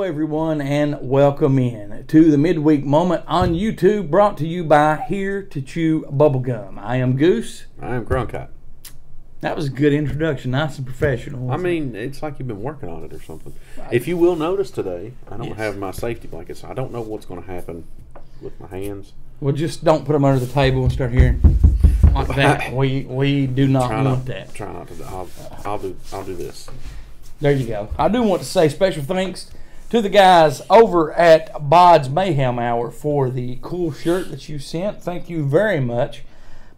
Hello everyone and welcome in to the Midweek Moment on YouTube, brought to you by Here to Chew Bubblegum. I am Goose. I am Cronkite. That was a good introduction, nice and professional. I mean, it's like you've been working on it or something. If you will notice today, I don't have my safety blankets. I don't know what's going to happen with my hands. Well, just don't put them under the table and start hearing like that. We do not want that. Try not to. I'll do this. There you go. I do want to say special thanks to the guys over at Bod's Mayhem Hour for the cool shirt that you sent. Thank you very much.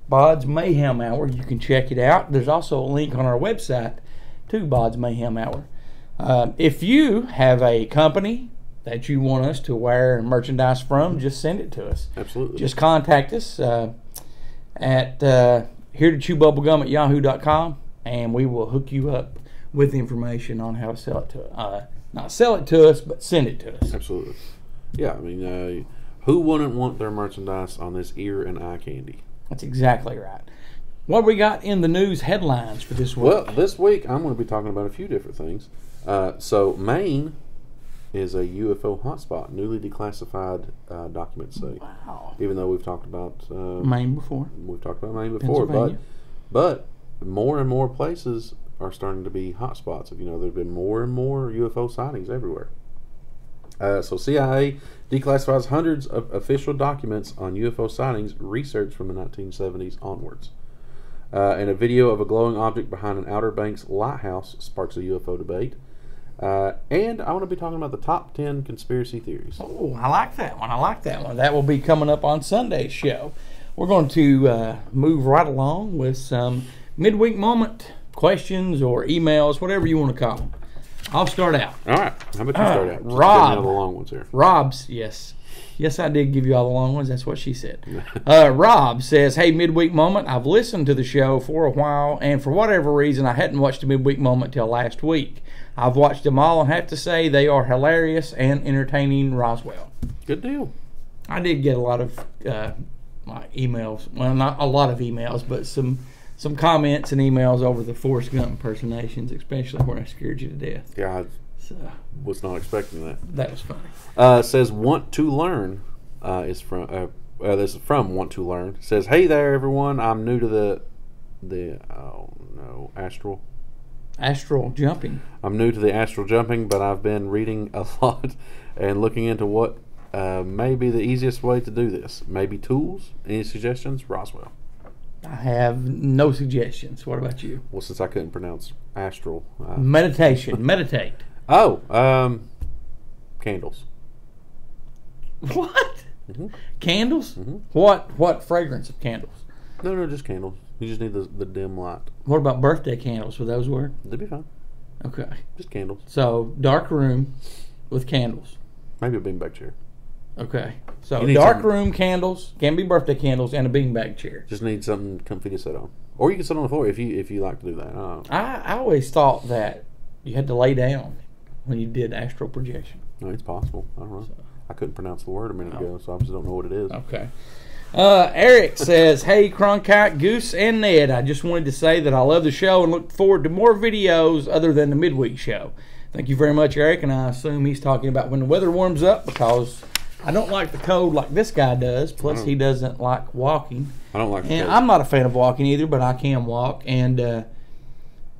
Bod's Mayhem Hour. You can check it out. There's also a link on our website to Bod's Mayhem Hour. If you have a company that you want us to wear merchandise from, just send it to us. Absolutely. Just contact us at heretochewbubblegum@yahoo.com, and we will hook you up with information on how to sell it to not sell it to us, but send it to us. Absolutely. Yeah, I mean, who wouldn't want their merchandise on this ear and eye candy? That's exactly right. What we got in the news headlines for this week? Well, this week I'm going to be talking about a few different things. So Maine is a UFO hotspot, newly declassified documents say. Wow. Even though we've talked about Maine before. We've talked about Maine before, but more and more places are starting to be hotspots. If you know, there have been more and more UFO sightings everywhere. So CIA declassifies hundreds of official documents on UFO sightings, research from the 1970s onwards. And a video of a glowing object behind an Outer Banks lighthouse sparks a UFO debate. And I want to be talking about the top 10 conspiracy theories. Oh, I like that one. I like that one. That will be coming up on Sunday's show. We're going to move right along with some midweek moment questions or emails, whatever you want to call them. I'll start out. All right. How about you start out? Just Rob. give me all the long ones here. Rob's, yes. Yes, I did give you all the long ones. That's what she said. Rob says, hey, Midweek Moment, I've listened to the show for a while, and for whatever reason, I hadn't watched a Midweek Moment till last week. I've watched them all and have to say they are hilarious and entertaining. Roswell. Good deal. I did get a lot of my emails. Well, not a lot of emails, but some comments and emails over the Forrest Gump impersonations, especially where I scared you to death. Yeah, I was not expecting that. That was funny. Says Want to Learn is from this is from Want to Learn. Says, hey there everyone, I'm new to the astral jumping. I'm new to the astral jumping, but I've been reading a lot and looking into what may be the easiest way to do this. Maybe tools? Any suggestions? Roswell. I have no suggestions. What about you? Well, since I couldn't pronounce astral. Meditation. Meditate. Oh, candles. What? Mm-hmm. Candles? Mm-hmm. What fragrance of candles? No, just candles. You just need the dim light. What about birthday candles? Would those work? They'd be fine. Okay. Just candles. So, dark room with candles. Maybe a beanbag chair. Okay. So, dark room candles, can be birthday candles, and a beanbag chair. Just need something comfy to sit on. Or you can sit on the floor if you like to do that. I always thought that you had to lay down when you did astral projection. No, it's possible. I don't know. I couldn't pronounce the word a minute ago, so I just don't know what it is. Okay. Eric says, hey, Cronkite, Goose, and Ned, I just wanted to say that I love the show and look forward to more videos other than the midweek show. Thank you very much, Eric, and I assume he's talking about when the weather warms up, because I don't like the cold like this guy does, plus he doesn't like walking. I don't like the cold. I'm not a fan of walking either, but I can walk, and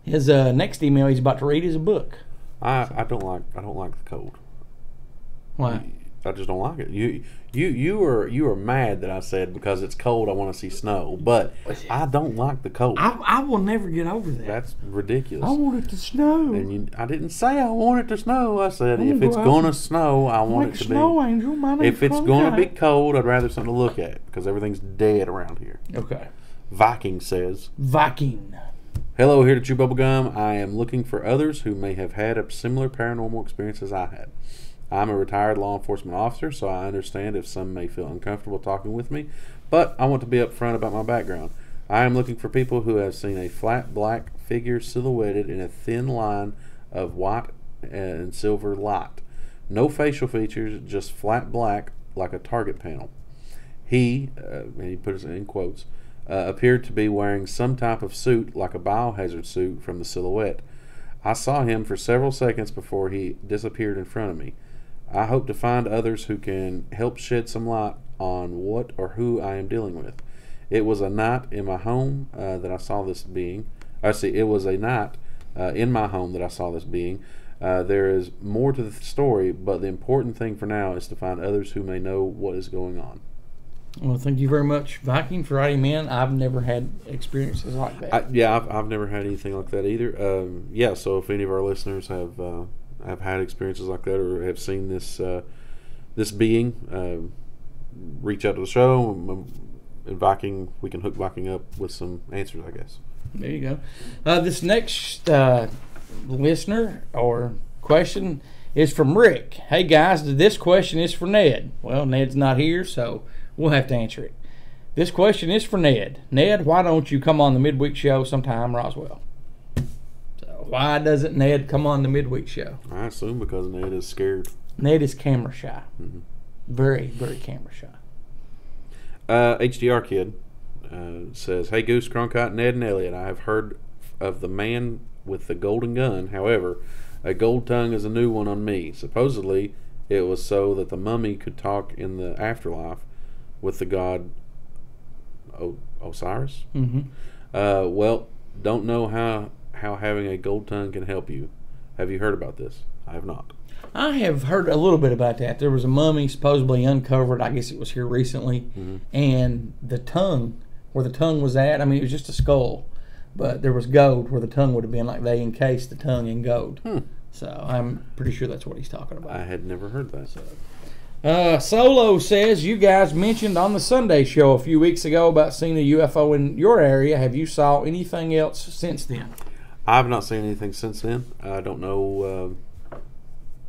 his next email he's about to read is a book. I don't like the cold. Why? I just don't like it. You are mad that I said because it's cold I want to see snow, but I don't like the cold. I will never get over that. That's ridiculous. I want it to snow. And I didn't say I want it to snow. I said if it's gonna snow, I want it to be. Snow angel. My name's if it's Cronkite. gonna be cold, I'd rather something to look at because everything's dead around here. Okay. Viking says. Viking. Hello, here to Chew Bubblegum. I am looking for others who may have had a similar paranormal experience as I had. I'm a retired law enforcement officer, so I understand if some may feel uncomfortable talking with me, but I want to be upfront about my background. I am looking for people who have seen a flat black figure silhouetted in a thin line of white and silver light. No facial features, just flat black like a target panel. He, and he put it in quotes, appeared to be wearing some type of suit like a biohazard suit from the silhouette. I saw him for several seconds before he disappeared in front of me. I hope to find others who can help shed some light on what or who I am dealing with. It was a night in my home that I saw this being. It was a night in my home that I saw this being. There is more to the story, but the important thing for now is to find others who may know what is going on. Well, thank you very much, Viking, for writing in. I've never had experiences like that. I've never had anything like that either. So if any of our listeners have had experiences like that or have seen this being, reach out to the show. And Viking, we can hook Viking up with some answers, I guess. There you go. This next listener or question is from Rick. Hey guys, this question is for Ned. Well, Ned's not here, so we'll have to answer it. This question is for Ned. Ned, why don't you come on the midweek show sometime, Roswell? So why doesn't Ned come on the midweek show? I assume because Ned is scared. Ned is camera shy. Mm-hmm. Very, very camera shy. HDR Kid says, hey Goose, Cronkite, Ned, and Elliot, I have heard of the man with the golden gun. However, a gold tongue is a new one on me. Supposedly, it was so that the mummy could talk in the afterlife with the god Osiris. Mm-hmm. Well, don't know how having a gold tongue can help you. Have you heard about this? I have not. I have heard a little bit about that. There was a mummy supposedly uncovered. I guess it was here recently. Mm-hmm. And the tongue, where the tongue was at, I mean, it was just a skull. But there was gold where the tongue would have been, like they encased the tongue in gold. So I'm pretty sure that's what he's talking about. I had never heard that. Solo says, you guys mentioned on the Sunday show a few weeks ago about seeing a UFO in your area. Have you saw anything else since then? I've not seen anything since then. I don't know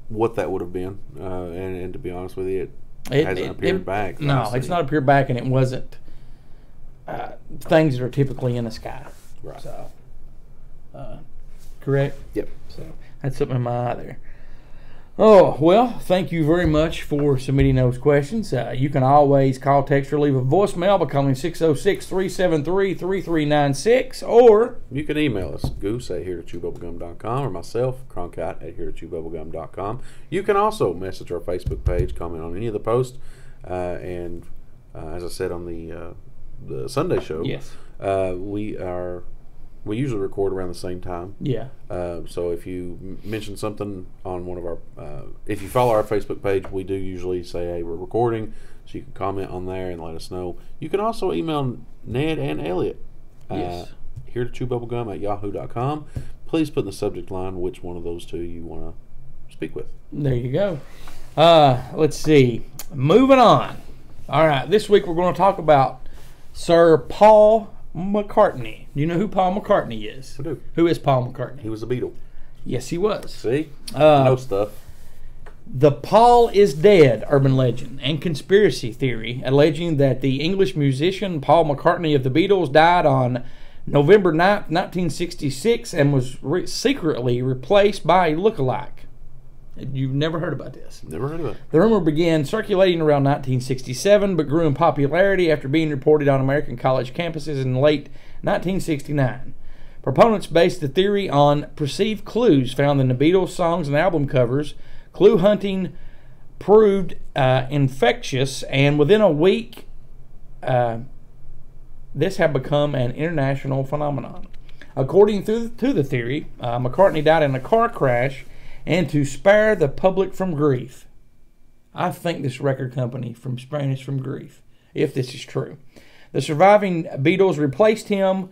what that would have been. And to be honest with you, it hasn't appeared back. No, it's not appeared back, and it wasn't things that are typically in the sky. Right. So, correct? Yep. So that's something in my eye there. Oh, well, thank you very much for submitting those questions. You can always call, text, or leave a voicemail by calling 606-373-3396, or you can email us, goose@heretechewbubblegum.com, or myself, Cronkite@heretechewbubblegum.com. You can also message our Facebook page, comment on any of the posts, and as I said on the Sunday show, yes, we usually record around the same time. Yeah. So if you mention something on one of our, if you follow our Facebook page, we do usually say, hey, we're recording, so you can comment on there and let us know. You can also email Ned and Elliot. Yes. heretechewbubblegum@yahoo.com. Please put in the subject line which one of those two you want to speak with. There you go. Let's see. Moving on. All right. This week we're going to talk about Sir Paul McCartney. Do you know who Paul McCartney is? I do. Who is Paul McCartney? He was a Beatle. Yes, he was. See? No stuff. The Paul is dead urban legend and conspiracy theory alleging that the English musician Paul McCartney of the Beatles died on November 9th, 1966 and was secretly replaced by a lookalike. You've never heard about this? Never heard of it. The rumor began circulating around 1967, but grew in popularity after being reported on American college campuses in late 1969. Proponents based the theory on perceived clues found in the Beatles' songs and album covers. Clue hunting proved infectious, and within a week, this had become an international phenomenon. According to the theory, McCartney died in a car crash, and to spare the public from grief. I think this record company from sparing us from grief, if this is true. The surviving Beatles replaced him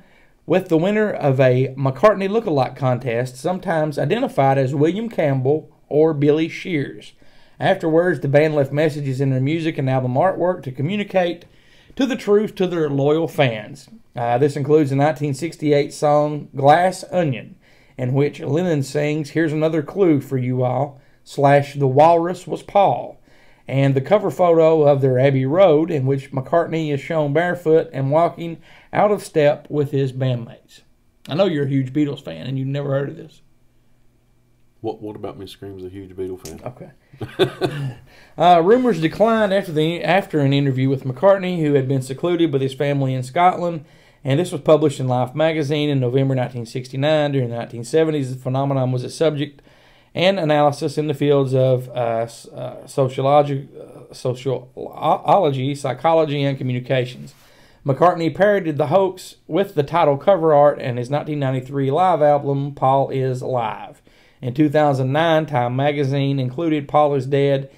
with the winner of a McCartney lookalike contest, sometimes identified as William Campbell or Billy Shears. Afterwards, the band left messages in their music and album artwork to communicate to the truth to their loyal fans. This includes the 1968 song Glass Onion, in which Lennon sings, "Here's another clue for you all," / "The Walrus was Paul," and the cover photo of their Abbey Road, in which McCartney is shown barefoot and walking out of step with his bandmates. I know you're a huge Beatles fan, and you've never heard of this. What about me screams a huge Beatle fan? Okay. Rumors declined after an interview with McCartney, who had been secluded with his family in Scotland. And this was published in Life magazine in November 1969. During the 1970s, the phenomenon was a subject and analysis in the fields of sociology, psychology, and communications. McCartney parodied the hoax with the title cover art in his 1993 live album, Paul is Alive. In 2009, Time magazine included Paul is Dead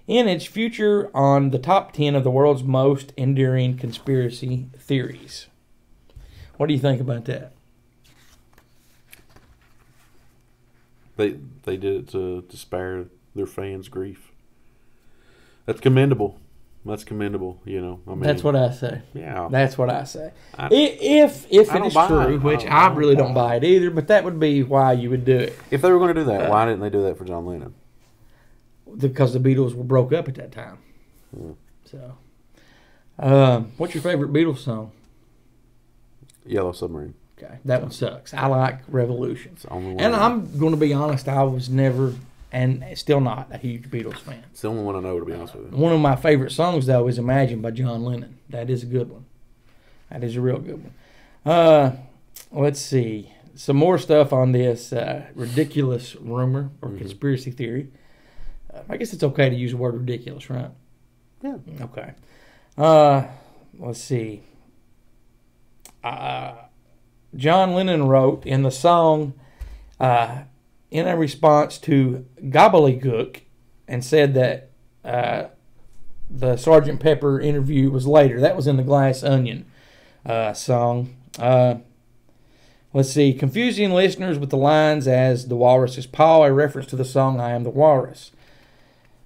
in its feature on the top 10 of the world's most enduring conspiracy theories. What do you think about that? They did it to spare their fans grief. That's commendable. That's commendable, you know. I mean, that's what I say. Yeah. That's what I say. If it is true, which I really don't buy it either, but that would be why you would do it. If they were going to do that, why didn't they do that for John Lennon? Because the Beatles were broke up at that time. So, what's your favorite Beatles song? Yellow Submarine. Okay, that one sucks. I like Revolution. It's the only one. And I'm going to be honest, I was never, and still not, a huge Beatles fan. It's the only one I know, to be honest with you. One of my favorite songs, though, is Imagine by John Lennon. That is a good one. That is a real good one. Let's see. Some more stuff on this ridiculous rumor or conspiracy theory. I guess it's okay to use the word ridiculous, right? Yeah. Okay. Let's see. John Lennon wrote in the song in a response to Gobbledygook and said that the Sgt. Pepper interview was later. That was in the Glass Onion song. Let's see. Confusing listeners with the lines as the walrus is Paul, a reference to the song I Am the Walrus.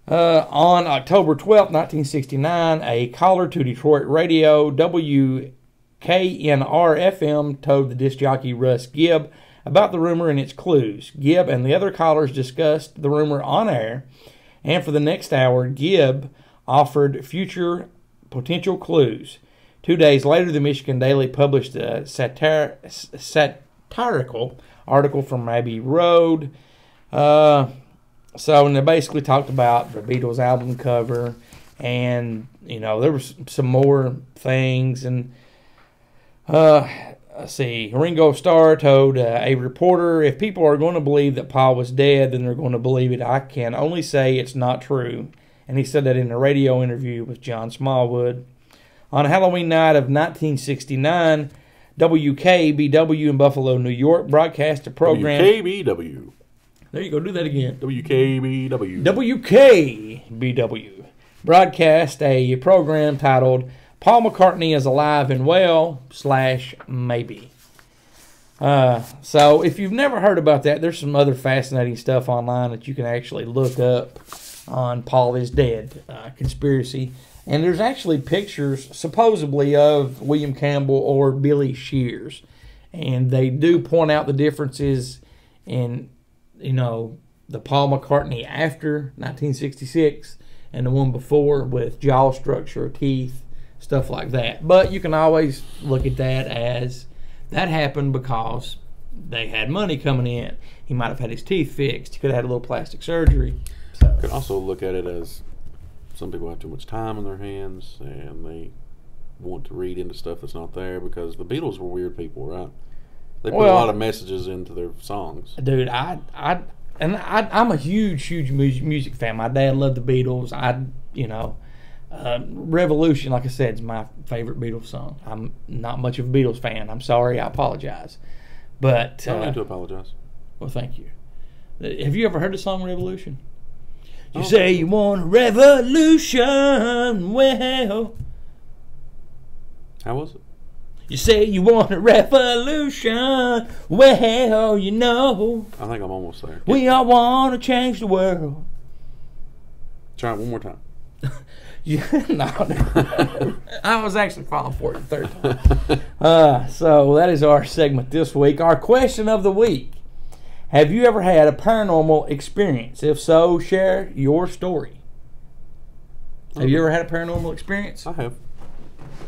On October 12, 1969, a caller to Detroit radio, WKNR-FM, told the disc jockey Russ Gibb about the rumor and its clues. Gibb and the other callers discussed the rumor on air, and for the next hour, Gibb offered future potential clues. 2 days later, the Michigan Daily published a satirical article from Abbey Road. And they basically talked about the Beatles album cover, and there was some more things. And let's see, Ringo Starr told a reporter, "If people are going to believe that Paul was dead, then they're going to believe it. I can only say it's not true." And he said that in a radio interview with John Smallwood. On Halloween night of 1969, WKBW in Buffalo, New York, broadcast a program. WKBW. There you go. Do that again. WKBW. WKBW broadcast a program titled "Paul McCartney is Alive and Well / Maybe." So if you've never heard about that, there's some other fascinating stuff online that you can actually look up on Paul is Dead conspiracy. And there's actually pictures, supposedly, of William Campbell or Billy Shears. And they do point out the differences in the Paul McCartney after 1966 and the one before with jaw structure, teeth, stuff like that. But you can always look at that as that happened because they had money coming in. He might have had his teeth fixed. He could have had a little plastic surgery. So. You could also look at it as some people have too much time on their hands and they want to read into stuff that's not there, because the Beatles were weird people, right? They put a lot of messages into their songs. Dude, I'm a huge music fan. My dad loved the Beatles. Revolution, like I said, is my favorite Beatles song. I'm not much of a Beatles fan. I'm sorry. I apologize. But I don't need to apologize. Well, thank you. Have you ever heard the song Revolution? You say you want a revolution. Well, how was it? You say you want a revolution. Well, I think I'm almost there. We all want to change the world. Try it one more time. No. I was actually falling for it the third time. So that is our segment this week. Our question of the week. Have you ever had a paranormal experience? If so, share your story. Have you ever had a paranormal experience? I have.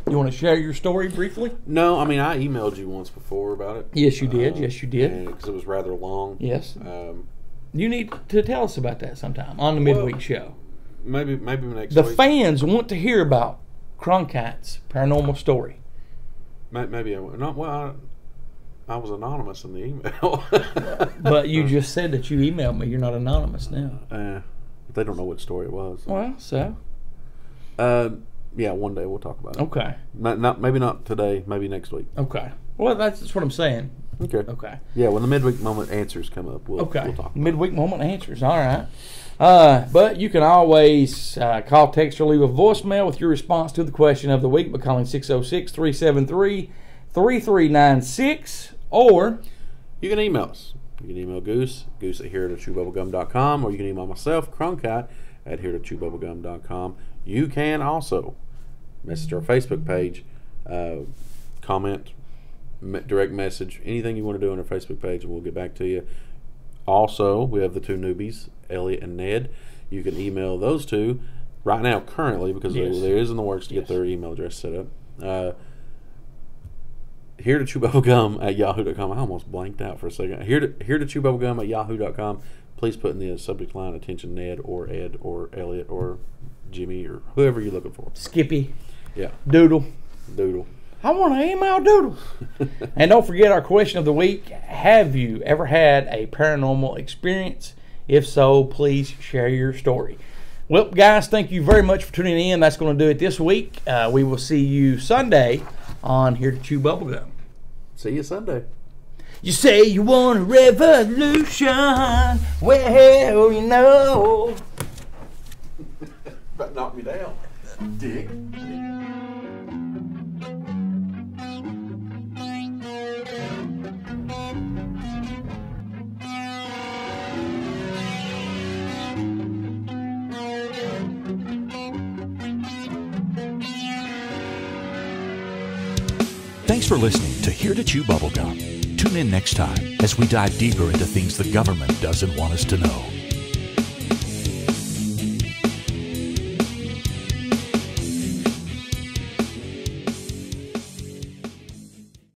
You want to share your story briefly? No, I emailed you once before about it. Yes, you did. Yes, you did. Because it was rather long. Yes. You need to tell us about that sometime on the midweek show. Maybe next week. The week. fans want to hear about Cronkite's paranormal story. Maybe I will. I was anonymous in the email. But you just said that you emailed me. You're not anonymous now. They don't know what story it was. Well, so. Yeah, one day we'll talk about it. Okay. Maybe not today. Maybe next week. Okay. Well, that's what I'm saying. Okay. Okay. Yeah, when the midweek moment answers come up, we'll talk about it. Midweek moment answers. All right. But you can always call, text, or leave a voicemail with your response to the question of the week by calling 606-373-3396, or you can email us. You can email Goose at here@chewbubblegum.com, or you can email myself, Cronkite, at here@chewbubblegum.com. You can also message our Facebook page, comment, direct message, anything you want to do on our Facebook page, and we'll get back to you. Also, we have the two newbies, Elliot and Ned. You can email those two right now, currently, because there is in the works to get their email address set up. Here to chewbubblegum@yahoo.com. I almost blanked out for a second. Here to chewbubblegum@yahoo.com. Please put in the subject line, attention Ned or Ed or Elliot or Jimmy or whoever you're looking for. Skippy. Yeah. Doodle. I want to email Doodle. And don't forget our question of the week. Have you ever had a paranormal experience? If so, please share your story. Well, guys, thank you very much for tuning in. That's going to do it this week. We will see you Sunday on Here to Chew Bubblegum. See you Sunday. You say you want a revolution. Well, you know. But knock me down. Dick. Thanks for listening to Here to Chew Bubblegum. Tune in next time as we dive deeper into things the government doesn't want us to know.